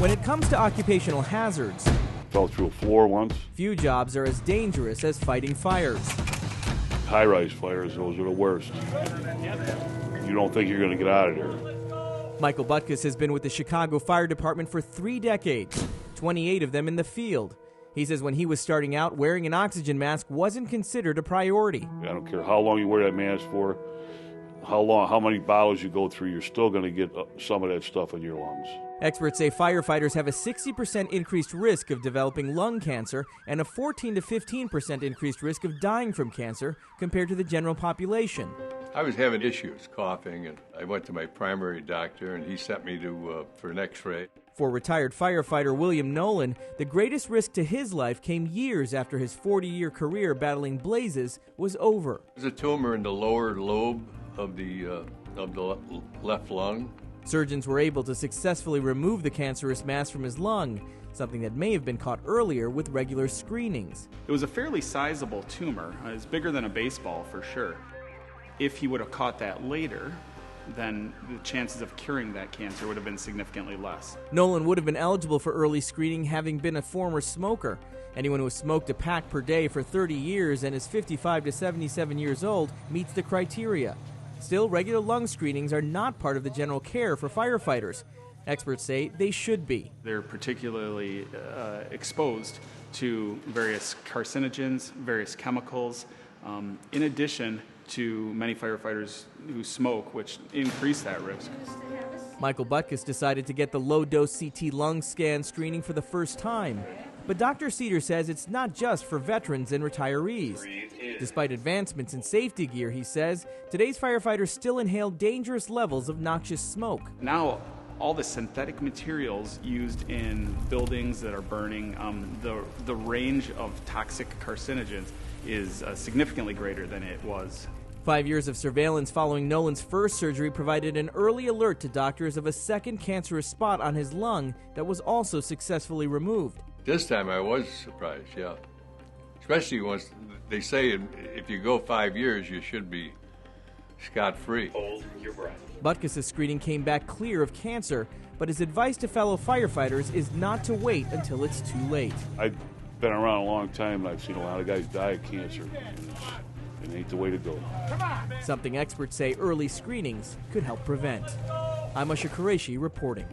When it comes to occupational hazards, Fell through a floor once. few jobs are as dangerous as fighting fires. High-rise fires, those are the worst. You don't think you're going to get out of there. Michael Butkus has been with the Chicago Fire Department for 3 decades, 28 of them in the field. He says when he was starting out, wearing an oxygen mask wasn't considered a priority. I don't care how long you wear that mask for, how many bottles you go through, you're still going to get some of that stuff in your lungs. Experts say firefighters have a 60% increased risk of developing lung cancer and a 14 to 15% increased risk of dying from cancer compared to the general population. I was having issues, coughing, and I went to my primary doctor, and he sent me for an x-ray. For retired firefighter William Nolan, the greatest risk to his life came years after his 40-year career battling blazes was over. There's a tumor in the lower lobe of the left lung. Surgeons were able to successfully remove the cancerous mass from his lung, something that may have been caught earlier with regular screenings. It was a fairly sizable tumor. It's bigger than a baseball for sure. If he would have caught that later, then the chances of curing that cancer would have been significantly less. Nolan would have been eligible for early screening having been a former smoker. Anyone who has smoked a pack per day for 30 years and is 55 to 77 years old meets the criteria. Still, regular lung screenings are not part of the general care for firefighters. Experts say they should be. They're particularly exposed to various carcinogens, various chemicals, in addition to many firefighters who smoke, which increase that risk. Michael Butkus decided to get the low-dose CT lung scan screening for the first time. But Dr. Cedar says it's not just for veterans and retirees. Despite advancements in safety gear, he says, today's firefighters still inhale dangerous levels of noxious smoke. Now, all the synthetic materials used in buildings that are burning, the range of toxic carcinogens is significantly greater than it was. 5 years of surveillance following Nolan's first surgery provided an early alert to doctors of a second cancerous spot on his lung that was also successfully removed. This time I was surprised, yeah. Especially once they say if you go 5 years, you should be scot-free. Hold your breath. Butkus' screening came back clear of cancer, but his advice to fellow firefighters is not to wait until it's too late. I've been around a long time, and I've seen a lot of guys die of cancer. It ain't the way to go. Something experts say early screenings could help prevent. I'm Usher Qureshi reporting.